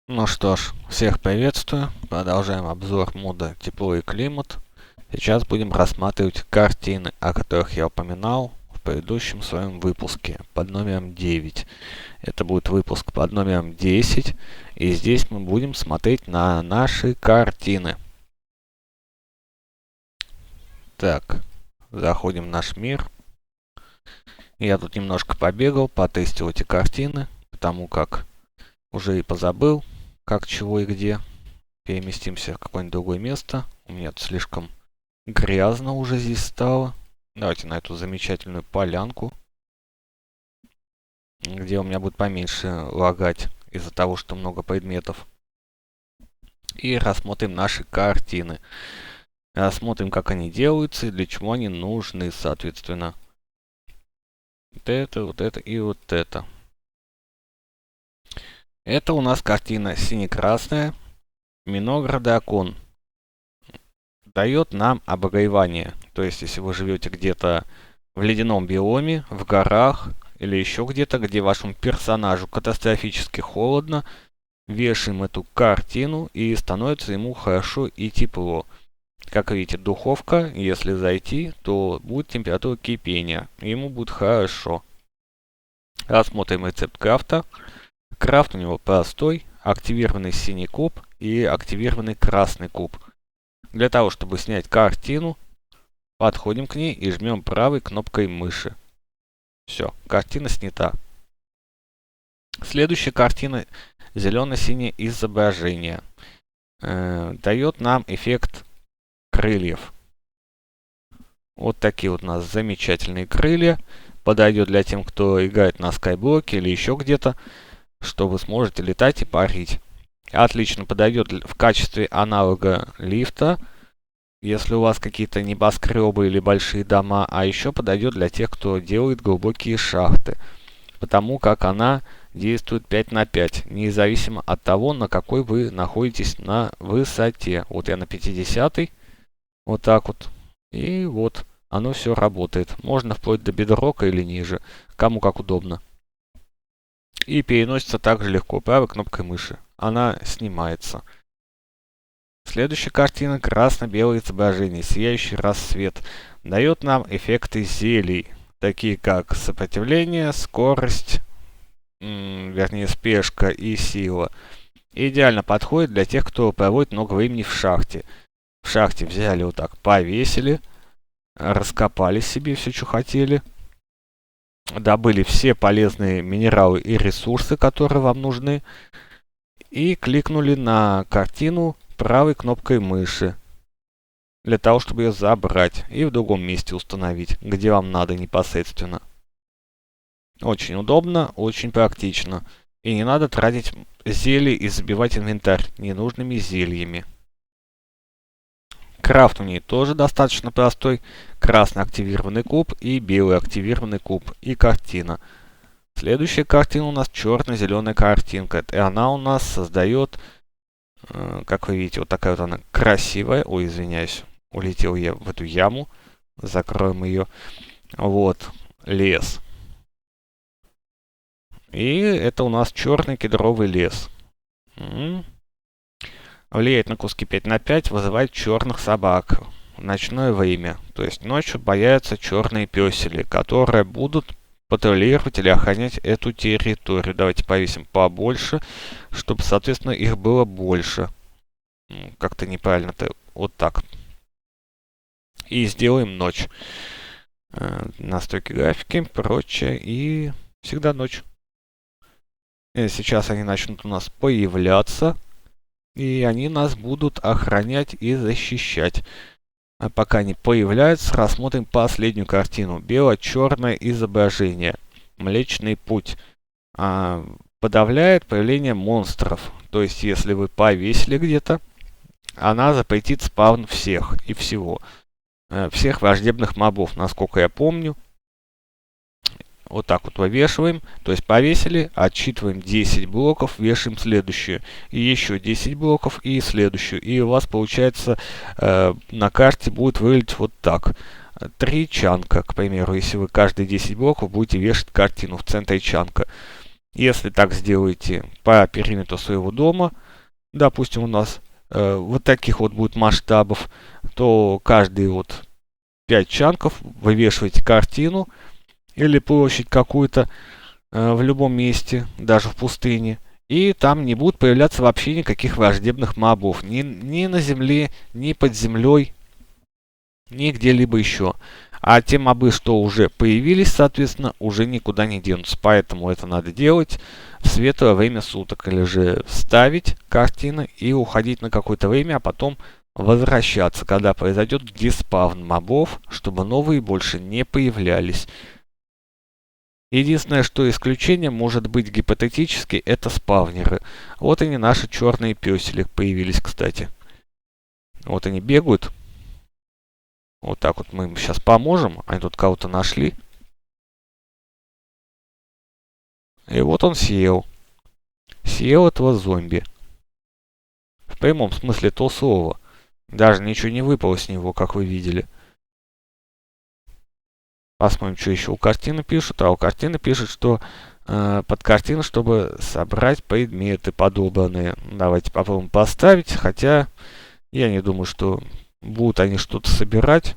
Ну что ж, всех приветствую. Продолжаем обзор мода «Тепло и климат». Сейчас будем рассматривать картины, о которых я упоминал в предыдущем своем выпуске под номером 9. Это будет выпуск под номером 10, и здесь мы будем смотреть на наши картины. Так, заходим в наш мир. Я тут немножко побегал, потестил эти картины, потому как уже и позабыл, как, чего и где. Переместимся в какое-нибудь другое место. У меня тут слишком грязно уже здесь стало. Давайте на эту замечательную полянку, где у меня будет поменьше лагать из-за того, что много предметов. И рассмотрим наши картины. Рассмотрим, как они делаются и для чего они нужны, соответственно. Вот это и вот это. Это у нас картина сине-красная. Миноградокон. Дает нам обогревание. То есть, если вы живете где-то в ледяном биоме, в горах или еще где-то, где вашему персонажу катастрофически холодно, вешаем эту картину и становится ему хорошо и тепло. Как видите, духовка, если зайти, то будет температура кипения, и ему будет хорошо. Рассмотрим рецепт крафта. Крафт у него простой, активированный синий куб и активированный красный куб. Для того, чтобы снять картину, подходим к ней и жмем правой кнопкой мыши. Все, картина снята. Следующая картина зелено-синее изображение. Дает нам эффект крыльев. Вот такие вот у нас замечательные крылья. Подойдет для тем, кто играет на скайблоке или еще где-то, что вы сможете летать и парить. Отлично подойдет в качестве аналога лифта, если у вас какие-то небоскребы или большие дома, а еще подойдет для тех, кто делает глубокие шахты, потому как она действует 5 на 5, независимо от того, на какой вы находитесь на высоте. Вот я на 50, вот так вот, и вот оно все работает. Можно вплоть до бедрока или ниже, кому как удобно. И переносится также легко правой кнопкой мыши. Она снимается. Следующая картина красно-белое изображение, сияющий рассвет, дает нам эффекты зелий, такие как сопротивление, скорость, вернее спешка и сила. Идеально подходит для тех, кто проводит много времени в шахте. В шахте взяли вот так, повесили, раскопали себе все, что хотели, добыли все полезные минералы и ресурсы, которые вам нужны, и кликнули на картину правой кнопкой мыши для того, чтобы ее забрать и в другом месте установить, где вам надо непосредственно. Очень удобно, очень практично. И не надо тратить зелья и забивать инвентарь ненужными зельями. Крафт у ней тоже достаточно простой. Красный активированный куб и белый активированный куб и картина. Следующая картина у нас черно-зеленая картинка. И она у нас создает, как вы видите, вот такая вот она красивая. Ой, извиняюсь, улетел я в эту яму. Закроем ее. Вот, лес. И это у нас черный кедровый лес. Влияет на куски 5 на 5, вызывает черных собак в ночное время. То есть ночью боятся черные песели, которые будут патрулировать или охранять эту территорию. Давайте повесим побольше, чтобы, соответственно, их было больше. Как-то неправильно-то. Вот так. И сделаем ночь. Настройки графики, прочее. И всегда ночь. И сейчас они начнут у нас появляться. И они нас будут охранять и защищать. А пока они появляются, рассмотрим последнюю картину. Бело-черное изображение. Млечный путь. Подавляет появление монстров. То есть, если вы повесили где-то, она запретит спавн всех и всего. Всех враждебных мобов, насколько я помню. Вот так вот вывешиваем. То есть повесили, отсчитываем 10 блоков, вешаем следующую. И еще 10 блоков и следующую. И у вас получается на карте будет выглядеть вот так. 3 чанка, к примеру. Если вы каждые 10 блоков будете вешать картину в центре чанка. Если так сделаете по периметру своего дома, допустим, у нас вот таких вот будет масштабов, то каждые вот 5 чанков вывешиваете картину или площадь какую-то в любом месте, даже в пустыне. И там не будут появляться вообще никаких враждебных мобов. Ни на земле, ни под землей, ни где-либо еще. А те мобы, что уже появились, соответственно, уже никуда не денутся. Поэтому это надо делать в светлое время суток. Или же ставить картины и уходить на какое-то время, а потом возвращаться, когда произойдет диспавн мобов, чтобы новые больше не появлялись. Единственное, что исключение может быть гипотетически, это спавнеры. Вот они, наши черные песели, появились, кстати. Вот они бегают. Вот так вот мы им сейчас поможем. Они тут кого-то нашли. И вот он съел. Съел этого зомби. В прямом смысле этого слова. Даже ничего не выпало с него, как вы видели. Посмотрим, что еще у картины пишут. А у картины пишут, что под картину, чтобы собрать предметы подобранные. Давайте попробуем поставить. Хотя я не думаю, что будут они что-то собирать.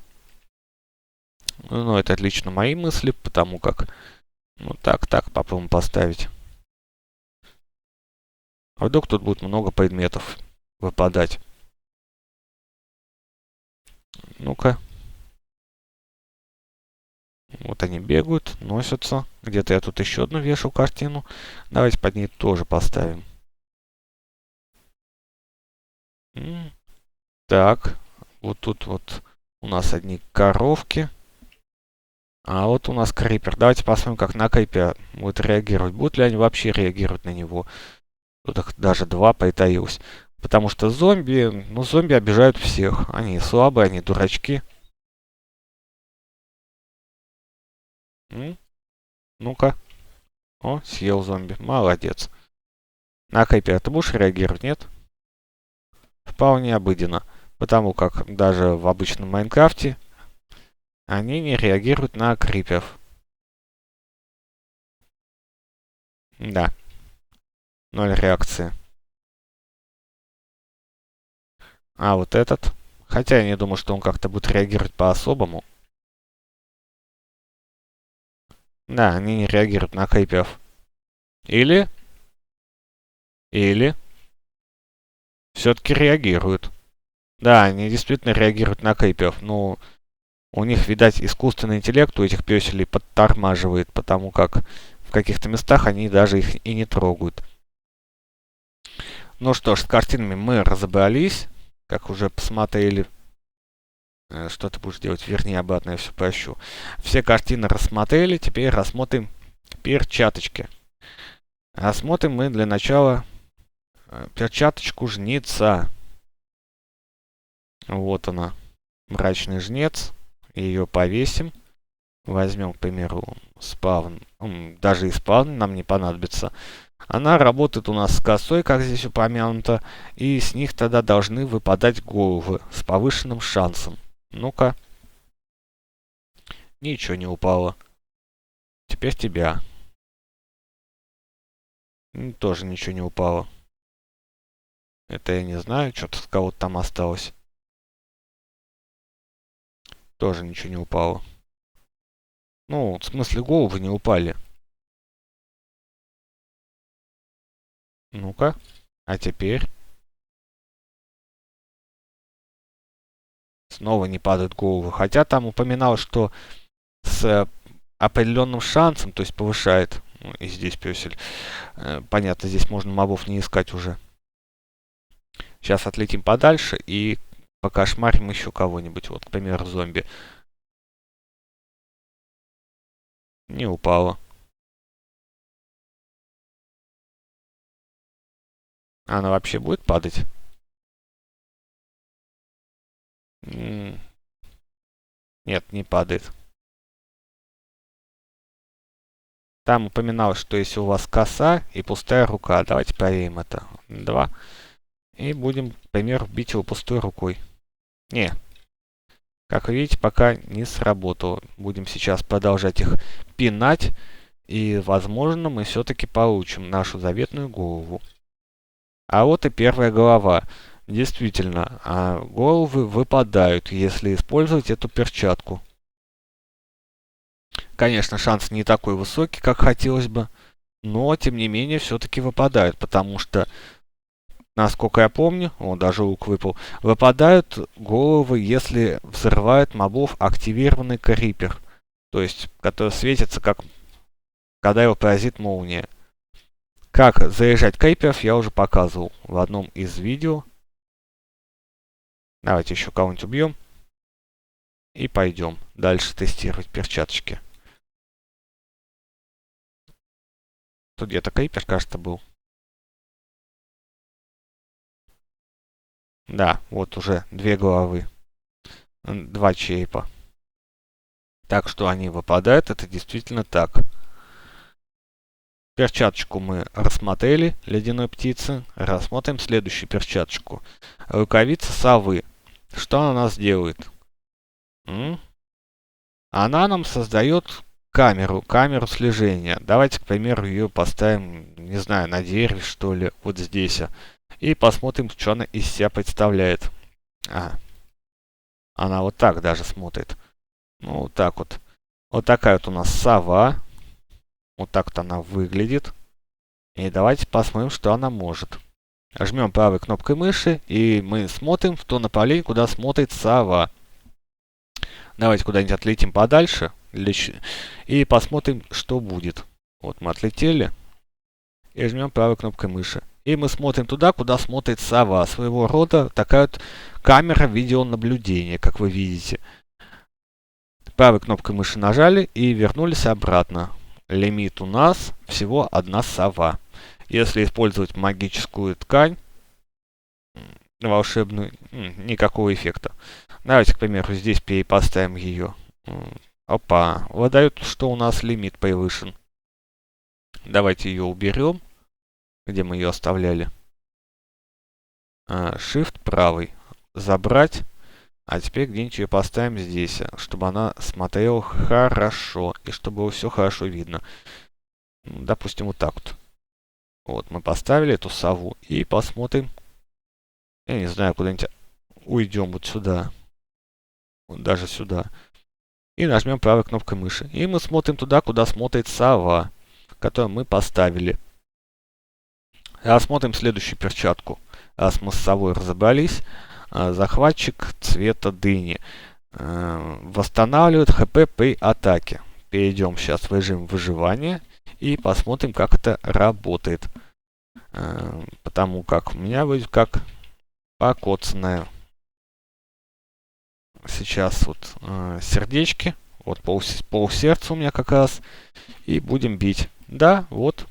Но это отлично мои мысли, потому как... Ну так, попробуем поставить. А вдруг тут будет много предметов выпадать. Ну-ка. Вот они бегают, носятся. Где-то я тут еще одну вешал картину. Давайте под ней тоже поставим. Так. Вот тут вот у нас одни коровки. А вот у нас крипер. Давайте посмотрим, как на крипера будет реагировать. Будут ли они вообще реагировать на него? Тут их даже два притаилось. Потому что зомби, ну зомби обижают всех. Они слабые, они дурачки. Ну-ка. О, съел зомби. Молодец. На крипера ты будешь реагировать, нет? Вполне обыденно. Потому как даже в обычном Майнкрафте они не реагируют на криперов. Да. Ноль реакции. А вот этот. Хотя я не думаю, что он как-то будет реагировать по-особому. Да, они не реагируют на криперов. Или все-таки реагируют. Да, они действительно реагируют на криперов. Но у них, видать, искусственный интеллект у этих пёселей подтормаживает, потому как в каких-то местах они даже их и не трогают. Ну что ж, с картинами мы разобрались. Как уже посмотрели. Что ты будешь делать? Верни обратно, я все прощу. Все картины рассмотрели, теперь рассмотрим перчаточки. Рассмотрим мы для начала перчаточку жнеца. Вот она, мрачный жнец. Ее повесим. Возьмем, к примеру, спавн. Даже и спавн нам не понадобится. Она работает у нас с косой, как здесь упомянуто. И с них тогда должны выпадать головы с повышенным шансом. Ну-ка. Ничего не упало. Теперь тебя. Тоже ничего не упало. Это я не знаю, что-то с кого-то там осталось. Тоже ничего не упало. Ну, в смысле, головы не упали. Ну-ка. А теперь? Снова не падают головы. Хотя там упоминалось, что с определенным шансом, то есть повышает. Ну, и здесь пёсель. Понятно, здесь можно мобов не искать уже. Сейчас отлетим подальше и покошмарим еще кого-нибудь. Вот, к примеру, зомби. Не упало. Она вообще будет падать? Нет, не падает. Там упоминалось, что если у вас коса и пустая рука. Давайте проверим это. 2. И будем, к примеру, бить его пустой рукой. Не. Как вы видите, пока не сработало. Будем сейчас продолжать их пинать. И, возможно, мы все-таки получим нашу заветную голову. А вот и первая голова. Действительно, головы выпадают, если использовать эту перчатку. Конечно, шанс не такой высокий, как хотелось бы, но, тем не менее, все-таки выпадают, потому что, насколько я помню, даже лук выпал, выпадают головы, если взрывают мобов активированный крипер, то есть, который светится, как когда его поразит молния. Как заряжать криперов я уже показывал в одном из видео. Давайте еще кого-нибудь убьем. И пойдем дальше тестировать перчаточки. Тут где-то крипер, кажется, был. Да, вот уже 2 головы. 2 черепа. Так что они выпадают, это действительно так. Перчаточку мы рассмотрели, ледяной птицы. Рассмотрим следующую перчаточку. Рукавица совы. Что она у нас делает? Она нам создает камеру слежения. Давайте, к примеру, ее поставим, не знаю, на дереве, что ли, вот здесь. И посмотрим, что она из себя представляет. Она вот так даже смотрит. Ну, вот так вот. Вот такая вот у нас сова. Вот так вот она выглядит. И давайте посмотрим, что она может. Жмем правой кнопкой мыши, и мы смотрим в то направление, куда смотрит сова. Давайте куда-нибудь отлетим подальше. И посмотрим, что будет. Вот мы отлетели. И жмем правой кнопкой мыши. И мы смотрим туда, куда смотрит сова. Своего рода такая вот камера видеонаблюдения, как вы видите. Правой кнопкой мыши нажали и вернулись обратно. Лимит у нас всего 1 сова. Если использовать магическую ткань, волшебную, никакого эффекта. Давайте, к примеру, здесь перепоставим ее. Опа, выдает, что у нас лимит превышен. Давайте ее уберем. Где мы ее оставляли? Shift правый. Забрать. А теперь где-нибудь ее поставим здесь, чтобы она смотрела хорошо. И чтобы было все хорошо видно. Допустим, вот так вот. Вот, мы поставили эту сову. И посмотрим. Я не знаю, куда-нибудь уйдем вот сюда. Вот даже сюда. И нажмем правой кнопкой мыши. И мы смотрим туда, куда смотрит сова, которую мы поставили. Рассмотрим следующую перчатку. Раз мы с совой разобрались. Захватчик цвета дыни. Восстанавливает хп при атаке. Перейдем сейчас в режим выживания. И посмотрим, как это работает. Потому как у меня будет как покоцанная. Сейчас вот сердечки. Вот полсердца у меня как раз. И будем бить. Да, вот.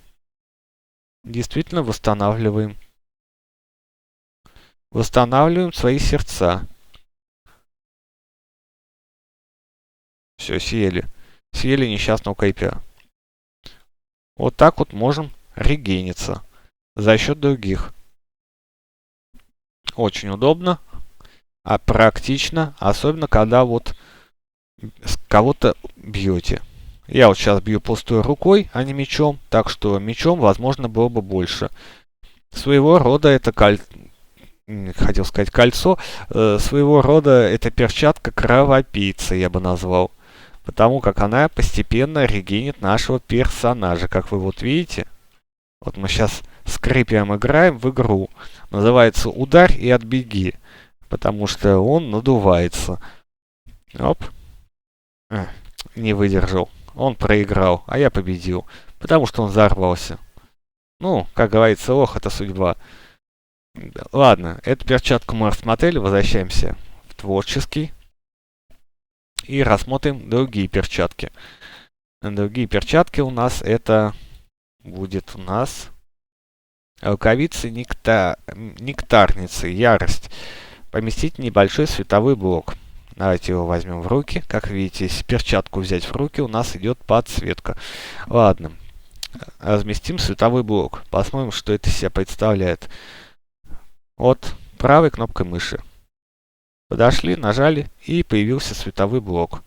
Действительно восстанавливаем. Восстанавливаем свои сердца. Все, съели. Съели несчастного крипера. Вот так вот можем регениться. За счет других. Очень удобно. Практично. Особенно, когда вот кого-то бьете. Я вот сейчас бью пустой рукой, а не мечом. Так что мечом, возможно, было бы больше. Своего рода это хотел сказать кольцо. Своего рода это перчатка кровопийца, я бы назвал. Потому как она постепенно регенит нашего персонажа. Как вы вот видите. Вот мы сейчас с крипером играем в игру. Называется «Ударь и отбеги». Потому что он надувается. Оп. Не выдержал. Он проиграл, а я победил. Потому что он взорвался. Ну, как говорится, ох, это судьба. Ладно, эту перчатку мы рассмотрели. Возвращаемся в творческий. И рассмотрим другие перчатки. Другие перчатки у нас это будет у нас рукавицы нектарницы. Ярость. Поместить небольшой световой блок. Давайте его возьмем в руки. Как видите, если перчатку взять в руки, у нас идет подсветка. Ладно. Разместим световой блок. Посмотрим, что это из себя представляет. Вот правой кнопкой мыши. Подошли, нажали, и появился световой блок.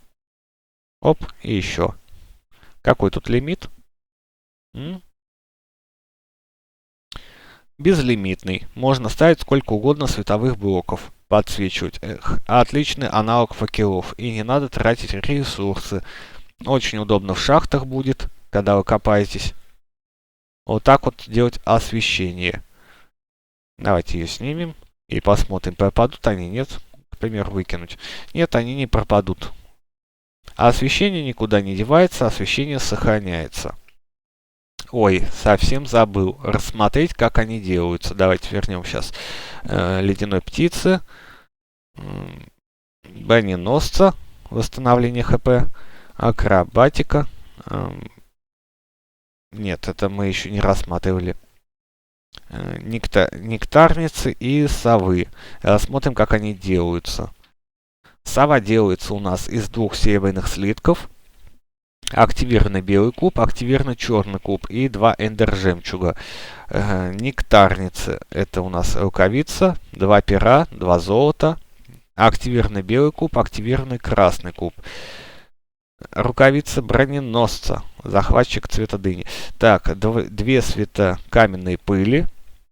Оп, и еще. Какой тут лимит? М? Безлимитный. Можно ставить сколько угодно световых блоков. Подсвечивать. Отличный аналог факелов. И не надо тратить ресурсы. Очень удобно в шахтах будет, когда вы копаетесь. Вот так вот делать освещение. Давайте ее снимем. И посмотрим, пропадут они, нет. К примеру, выкинуть. Нет, они не пропадут. А освещение никуда не девается, освещение сохраняется. Ой, совсем забыл рассмотреть, как они делаются. Давайте вернем сейчас ледяной птицы, броненосца, восстановление ХП, акробатика. Нет, это мы еще не рассматривали. Нектарницы и совы. Рассмотрим, как они делаются. Сова делается у нас из 2 серебряных слитков. Активированный белый куб, активированный черный куб и 2 эндер жемчуга. Нектарницы. Это у нас рукавица, 2 пера, 2 золота. Активированный белый куб, активированный красный куб. Рукавица броненосца. Захватчик цвета дыни. Так, 2 света каменной пыли.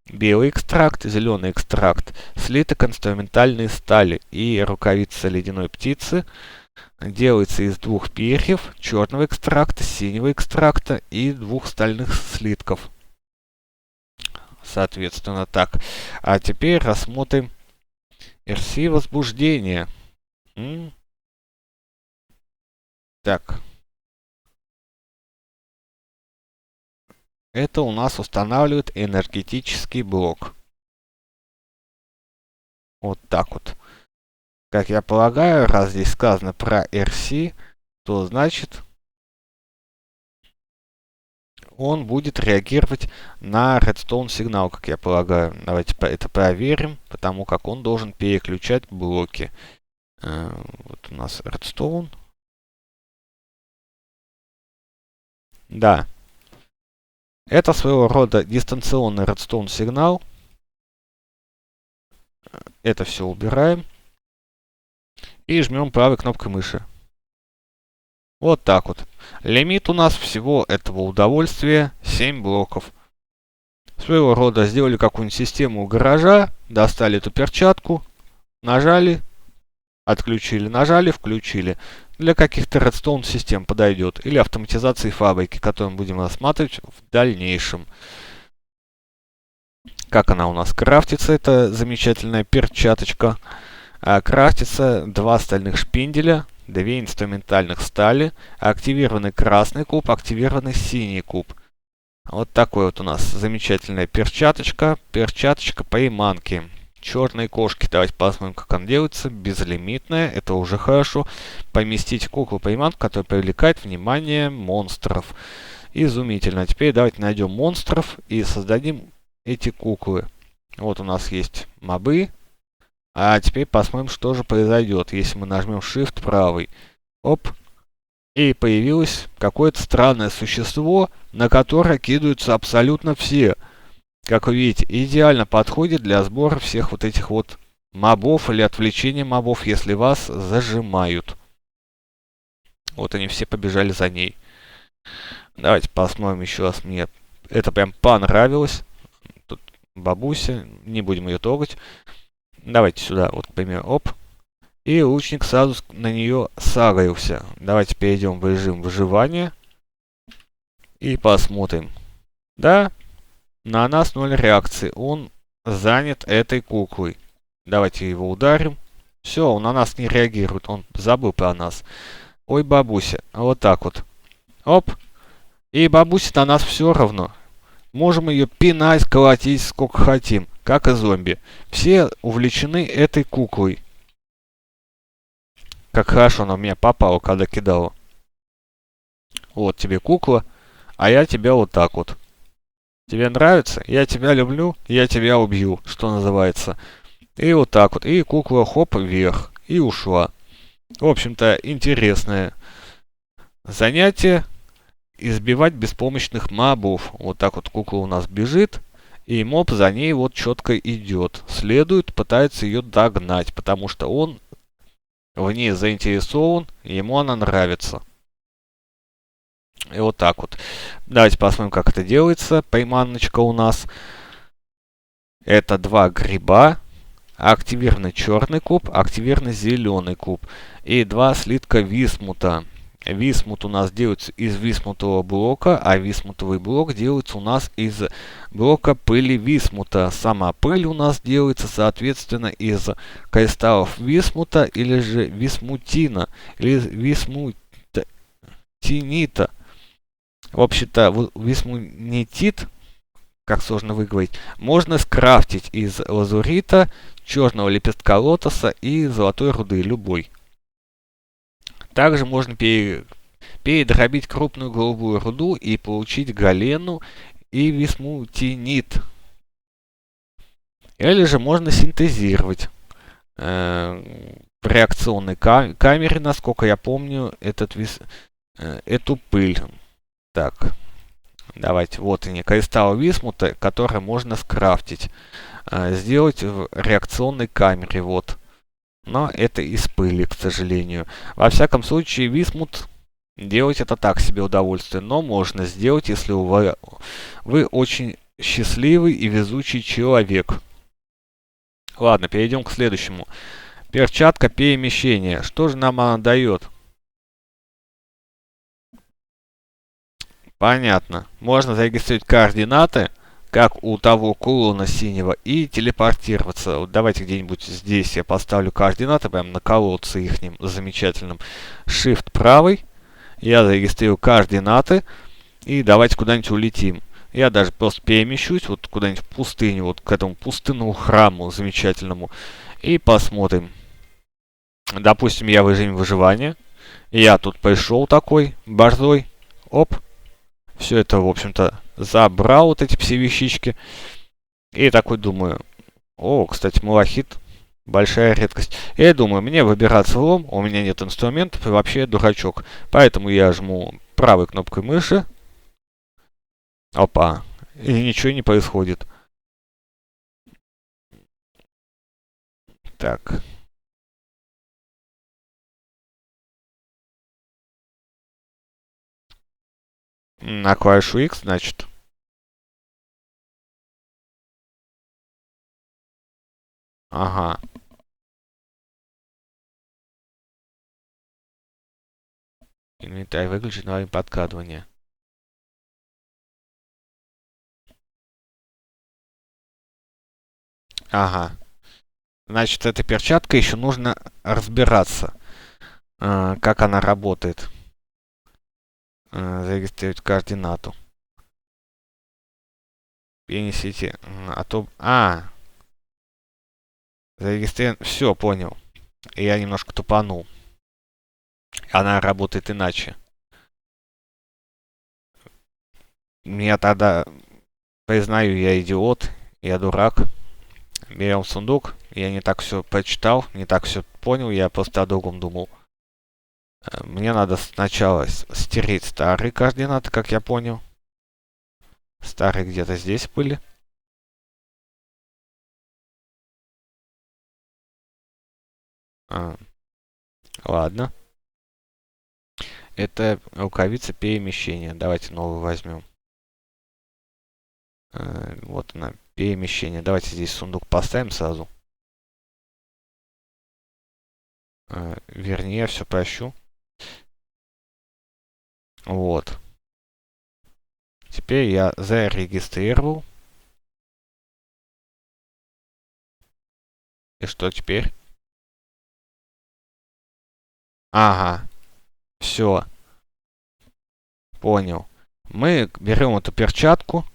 Белый экстракт, зеленый экстракт. Слиток инструментальной стали. И рукавица ледяной птицы. Делается из 2 перьев, черного экстракта, синего экстракта и 2 стальных слитков. Соответственно, так. А теперь рассмотрим RC возбуждение. Так. Это у нас устанавливает энергетический блок. Вот так вот. Как я полагаю, раз здесь сказано про RC, то значит он будет реагировать на редстоун сигнал, как я полагаю. Давайте это проверим, потому как он должен переключать блоки. Вот у нас редстоун. Да. Это своего рода дистанционный редстоун сигнал. Это все убираем. И жмем правой кнопкой мыши. Вот так вот. Лимит у нас всего этого удовольствия 7 блоков. Своего рода сделали какую-нибудь систему гаража, достали эту перчатку, нажали, отключили, нажали, включили. Для каких-то редстоун систем подойдет. Или автоматизации фабрики, которую мы будем рассматривать в дальнейшем. Как она у нас крафтится, эта замечательная перчаточка. Крафтится 2 стальных шпинделя, 2 инструментальных стали, активированный красный куб, активированный синий куб. Вот такой вот у нас замечательная перчаточка. Перчаточка приманки. Черные кошки. Давайте посмотрим, как она делается. Безлимитная. Это уже хорошо. Поместить куклу-приманку, которая привлекает внимание монстров. Изумительно. Теперь давайте найдем монстров и создадим эти куклы. Вот у нас есть мобы. А теперь посмотрим, что же произойдет, если мы нажмем Shift правый. Оп. И появилось какое-то странное существо, на которое кидаются абсолютно все. Как вы видите, идеально подходит для сбора всех вот этих вот мобов или отвлечения мобов, если вас зажимают. Вот они все побежали за ней. Давайте посмотрим еще раз. Мне это прям понравилось. Тут бабуся, не будем ее трогать. Давайте сюда, вот, к примеру, оп. И лучник сразу на нее сагрился. Давайте перейдем в режим выживания. И посмотрим. Да, на нас 0 реакции. Он занят этой куклой. Давайте его ударим. Все, он на нас не реагирует. Он забыл про нас. Ой, бабуся. Вот так вот. Оп. И бабуся на нас все равно. Можем ее пинать, колотить сколько хотим. Как и зомби. Все увлечены этой куклой. Как хорошо она в меня попала, когда кидала. Вот тебе кукла, а я тебя вот так вот. Тебе нравится? Я тебя люблю, я тебя убью, что называется. И вот так вот. И кукла хоп вверх. И ушла. В общем-то, интересное занятие. Избивать беспомощных мобов. Вот так вот кукла у нас бежит. И моб за ней вот четко идет. Следует, пытается ее догнать. Потому что он в ней заинтересован. Ему она нравится. И вот так вот. Давайте посмотрим, как это делается. Приманочка у нас. Это два гриба. Активированный черный куб, активированный зеленый куб. И два слитка висмута. Висмут у нас делается из висмутового блока, а висмутовый блок делается у нас из блока пыли висмута. Сама пыль у нас делается, соответственно, из кристаллов висмута или же висмутина, или висмутинита. В общем-то, висмунитит, как сложно выговорить, можно скрафтить из лазурита, черного лепестка лотоса и золотой руды, любой. Также можно передробить крупную голубую руду и получить галену и висмутинит. Или же можно синтезировать в реакционной камере, насколько я помню, эту пыль. Так, давайте, вот они, кристаллы висмута, которые можно скрафтить. Сделать в реакционной камере, вот. Но это из пыли, к сожалению. Во всяком случае, висмут делать это так себе удовольствие. Но можно сделать, если вы очень счастливый и везучий человек. Ладно, перейдем к следующему. Перчатка перемещения. Что же нам она дает? Понятно. Можно зарегистрировать координаты, как у того кулона синего, и телепортироваться. Вот давайте где-нибудь здесь я поставлю координаты, прям на колодце ихним замечательным. Shift правый. Я зарегистрирую координаты. И давайте куда-нибудь улетим. Я даже просто перемещусь вот куда-нибудь в пустыню, вот к этому пустынному храму замечательному. И посмотрим. Допустим, я в режиме выживания. Я тут пришел такой, борзой. Оп. Все это, в общем-то, забрал, вот эти все вещички. И такой думаю, о, кстати, малахит, большая редкость. И я думаю, мне выбираться в лом, у меня нет инструментов, и вообще я дурачок. Поэтому я жму правой кнопкой мыши. Опа. И ничего не происходит. Так. На клавишу X, значит. Ага. Инвентарь выключить на время подкатывания. Ага. Значит, эта перчатка еще нужно разбираться, как она работает. Зарегистрировать координату. Перенесите. Зарегистрирован. Все, понял. Я немножко тупанул. Она работает иначе. Меня тогда, признаю, я идиот, я дурак. Берем сундук. Я не так все прочитал, не так все понял, я просто о другом думал. Мне надо сначала стереть старые координаты, как я понял. Старые где-то здесь были. Ладно. Это рукавица перемещения. Давайте новую возьмем. Вот она, перемещение. Давайте здесь сундук поставим сразу. Вернее, все прощу. Вот. Теперь я зарегистрировал. И что теперь? Ага. Все. Понял. Мы берем эту перчатку.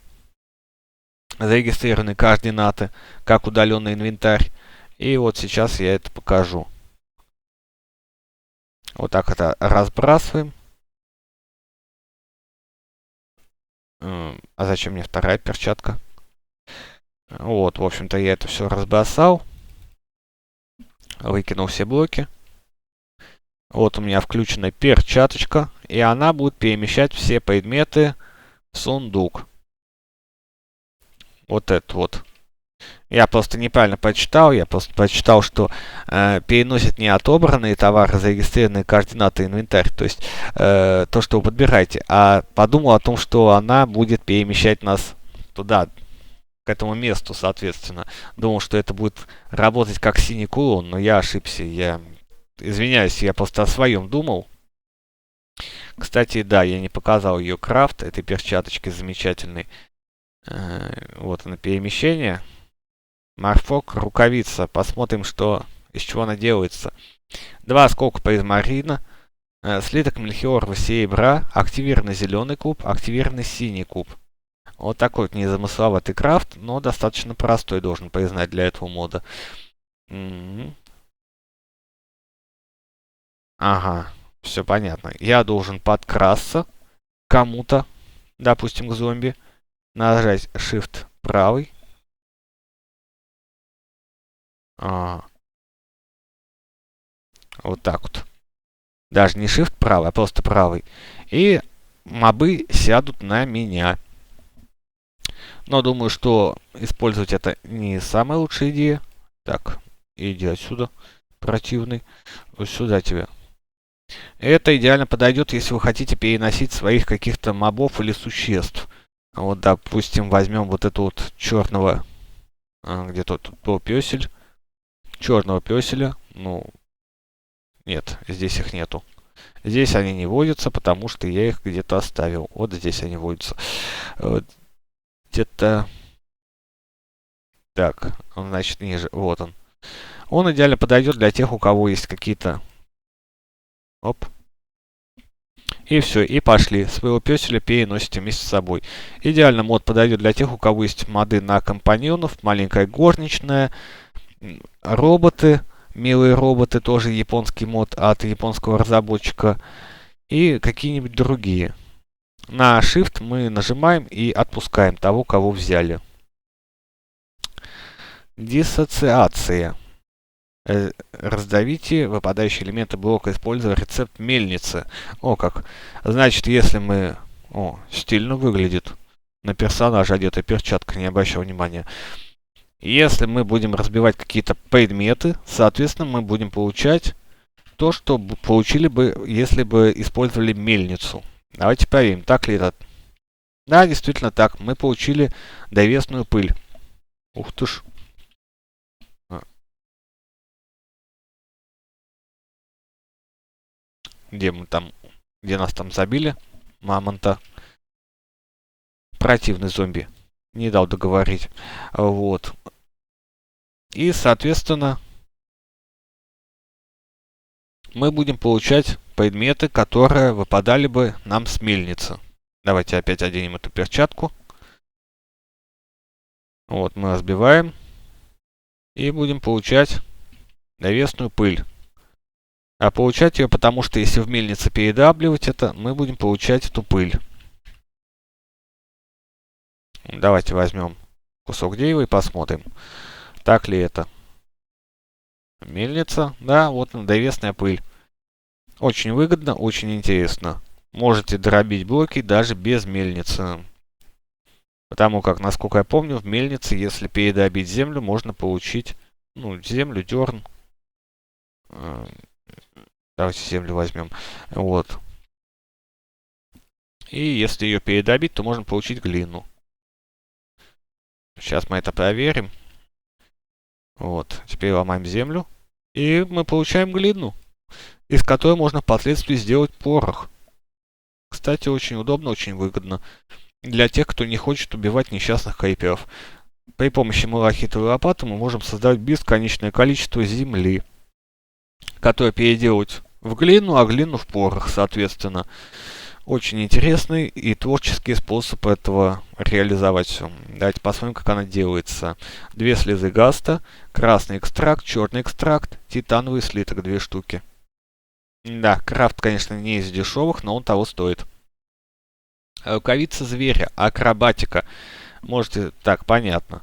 Зарегистрированные координаты, как удаленный инвентарь. И вот сейчас я это покажу. Вот так это разбрасываем. А зачем мне вторая перчатка? Вот, в общем-то, я это все разбросал. Выкинул все блоки. Вот у меня включена перчаточка. И она будет перемещать все предметы в сундук. Вот это вот. Я просто неправильно прочитал. Я просто прочитал, что переносит не отобранные товары, зарегистрированные координаты инвентарь, то есть то, что вы подбираете, а подумал о том, что она будет перемещать нас туда, к этому месту, соответственно. Думал, что это будет работать как синий кулон, но я ошибся. Я извиняюсь, я просто о своем думал. Кстати, да, я не показал ее крафт этой перчаточки замечательной. Вот она, перемещение. Морфок, рукавица. Посмотрим, что, из чего она делается. 2 осколка призмарина. Слиток мельхиорового серебра. Активированный зеленый куб. Активированный синий куб. Вот такой вот незамысловатый крафт, но достаточно простой, должен признать, для этого мода. Ага, все понятно. Я должен подкрасться к кому-то, допустим, к зомби. Нажать Shift правый. Вот так вот. Даже не Shift правый, а просто правый. И мобы сядут на меня. Но думаю, что использовать это не самая лучшая идея. Так, иди отсюда, противный. Вот сюда тебе. Это идеально подойдет, если вы хотите переносить своих каких-то мобов или существ. Вот, допустим, возьмем вот эту вот черного, где-то тут был песель. Черного песеля. Ну, нет, здесь их нету. Здесь они не водятся, потому что я их где-то оставил. Вот здесь они водятся. Вот, где-то... Так, он, значит, ниже. Вот он. Он идеально подойдет для тех, у кого есть какие-то... Оп. И все, и пошли. Своего песеля переносите вместе с собой. Идеально мод подойдет для тех, у кого есть моды на компаньонов, маленькая горничная, роботы, милые роботы, тоже японский мод от японского разработчика, и какие-нибудь другие. На Shift мы нажимаем и отпускаем того, кого взяли. Диссоциация. Раздавите выпадающие элементы блока, используя рецепт мельницы. О, как. Значит, если мы... О, стильно выглядит. На персонаже одета перчатка, не обращал внимания. Если мы будем разбивать какие-то предметы, соответственно, мы будем получать то, что получили бы, если бы использовали мельницу. Давайте проверим, так ли это. Да, действительно так. Мы получили древесную пыль. Ух ты ж. Где мы там, где нас там забили? Мамонта. Противный зомби. Не дал договорить. Вот. И, соответственно, мы будем получать предметы, которые выпадали бы нам с мельницы. Давайте опять оденем эту перчатку. Вот, мы разбиваем. И будем получать древесную пыль. А получать ее, потому что если в мельнице передавливать это, мы будем получать эту пыль. Давайте возьмем кусок дерева и посмотрим, так ли это. Мельница, да, вот она, древесная пыль. Очень выгодно, очень интересно. Можете дробить блоки даже без мельницы. Потому как, насколько я помню, в мельнице, если передробить землю, можно получить, ну, землю, дерн. Давайте землю возьмем. Вот. И если ее передробить, то можно получить глину. Сейчас мы это проверим. Вот. Теперь ломаем землю. И мы получаем глину, из которой можно впоследствии сделать порох. Кстати, очень удобно, очень выгодно. Для тех, кто не хочет убивать несчастных криперов. При помощи малахитовой лопаты мы можем создать бесконечное количество земли, которую переделать в глину, а глину в порох, соответственно. Очень интересный и творческий способ этого реализовать все. Давайте посмотрим, как она делается. 2 слезы гаста, красный экстракт, черный экстракт, титановый слиток 2 штуки. Да, крафт, конечно, не из дешевых, но он того стоит. Рукавица зверя, акробатика. Можете... Так, понятно.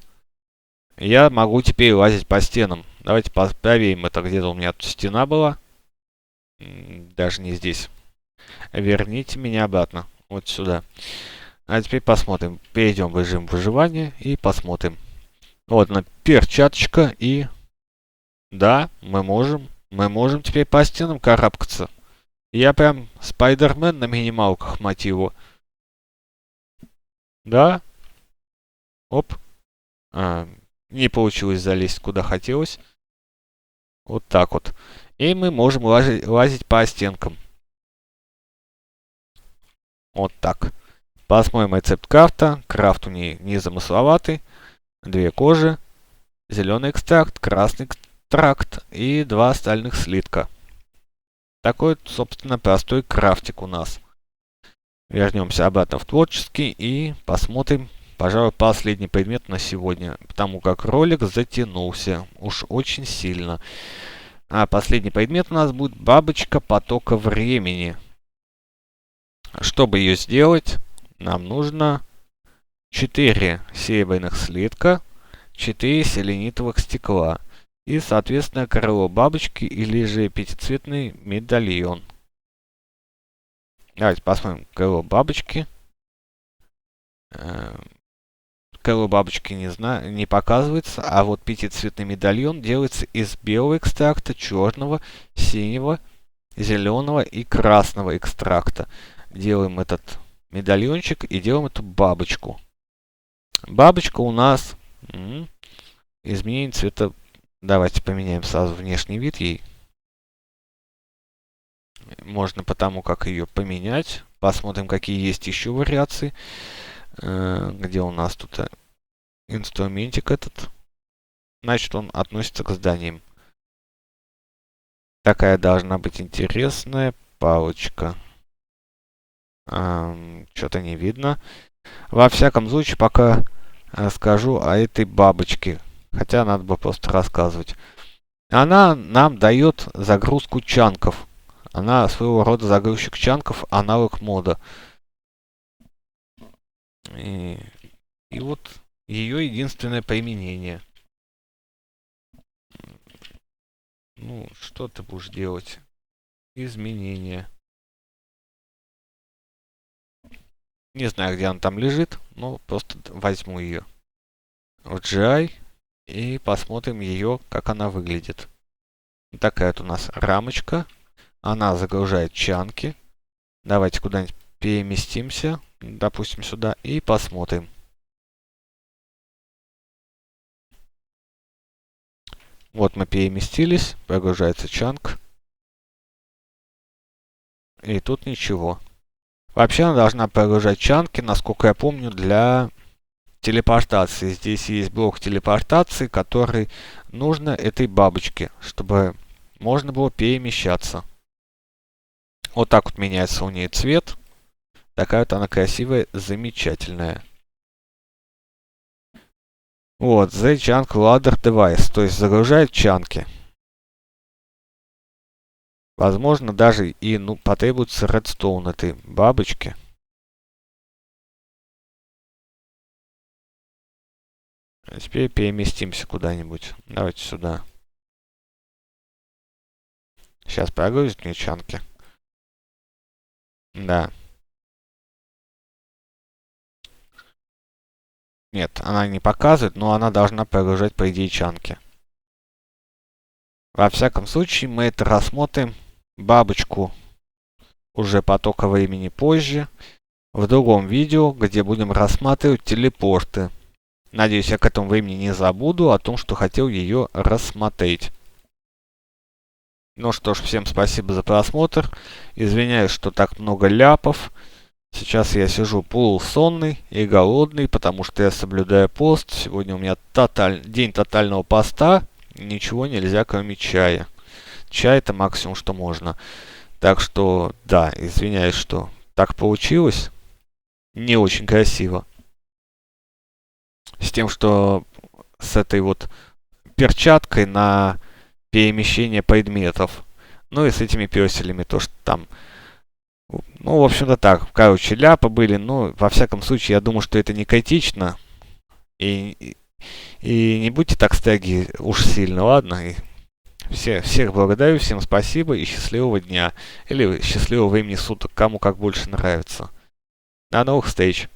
Я могу теперь лазить по стенам. Давайте проверим это. Где-то у меня тут стена была. Даже не здесь. Верните меня обратно. Вот сюда. А теперь посмотрим. Перейдем в режим выживания и посмотрим. Вот она, перчаточка, и да, мы можем теперь по стенам карабкаться. Я прям Спайдермен на минималках, мать его. Да, оп. А, не получилось залезть куда хотелось. Вот так вот. И мы можем лазить по стенкам. Вот так. Посмотрим рецепт крафта. Крафт у нее не замысловатый. 2 кожи, зеленый экстракт, красный экстракт и 2 стальных слитка. Такой, собственно, простой крафтик у нас. Вернемся обратно в творческий и посмотрим, пожалуй, последний предмет на сегодня, потому как ролик затянулся уж очень сильно. А последний предмет у нас будет бабочка потока времени. Чтобы ее сделать, нам нужно 4 серебряных слитка, 4 селенитовых стекла и, соответственно, крыло бабочки или же пятицветный медальон. Давайте посмотрим крыло бабочки. Крыло бабочки не показывается, а вот пятицветный медальон делается из белого экстракта, черного, синего, зеленого и красного экстракта. Делаем этот медальончик и делаем эту бабочку. Бабочка у нас изменение цвета. Давайте поменяем сразу внешний вид ей. Можно потому как ее поменять. Посмотрим, какие есть еще вариации. Где у нас тут инструментик этот. Значит, он относится к зданиям. Такая должна быть интересная палочка. Что-то не видно. Во всяком случае, пока расскажу о этой бабочке. Хотя надо бы просто рассказывать. Она нам дает загрузку чанков. Она своего рода загрузчик чанков, аналог мода. И вот ее единственное применение. Ну, что ты будешь делать? Изменения. Не знаю, где она там лежит, но просто возьму ее в GI и посмотрим ее, как она выглядит. Такая вот у нас рамочка. Она загружает чанки. Давайте куда-нибудь переместимся. Допустим, сюда. И посмотрим. Вот мы переместились. Прогружается чанк. И тут ничего. Вообще она должна прогружать чанки, насколько я помню, для телепортации. Здесь есть блок телепортации, который нужно этой бабочке, чтобы можно было перемещаться. Вот так вот меняется у нее цвет. Такая вот она красивая, замечательная. Вот, The Chunk Loader Device, то есть загружает чанки. Возможно, даже и потребуется редстоун этой бабочки. А теперь переместимся куда-нибудь. Давайте сюда. Сейчас прогрузит мне чанки. Да. Нет, она не показывает, но она должна прогружать, по идее, чанки. Во всяком случае, мы это рассмотрим. Бабочку уже потока времени позже. В другом видео, где будем рассматривать телепорты. Надеюсь, я к этому времени не забуду о том, что хотел ее рассмотреть. Ну что ж, всем спасибо за просмотр. Извиняюсь, что так много ляпов. Сейчас я сижу полусонный и голодный, потому что я соблюдаю пост. Сегодня у меня день тотального поста. Ничего нельзя, кроме чая. Чай это максимум, что можно. Так что, да, извиняюсь, что так получилось. Не очень красиво. С тем, что с этой вот перчаткой на перемещение предметов. Ну и с этими пёселями, то что там... Ну, в общем-то так. Короче, ляпы были. Но, во всяком случае, я думаю, что это не критично. И не будьте так стяги уж сильно, ладно? И всех благодарю, всем спасибо и счастливого дня. Или счастливого времени суток, кому как больше нравится. До новых встреч!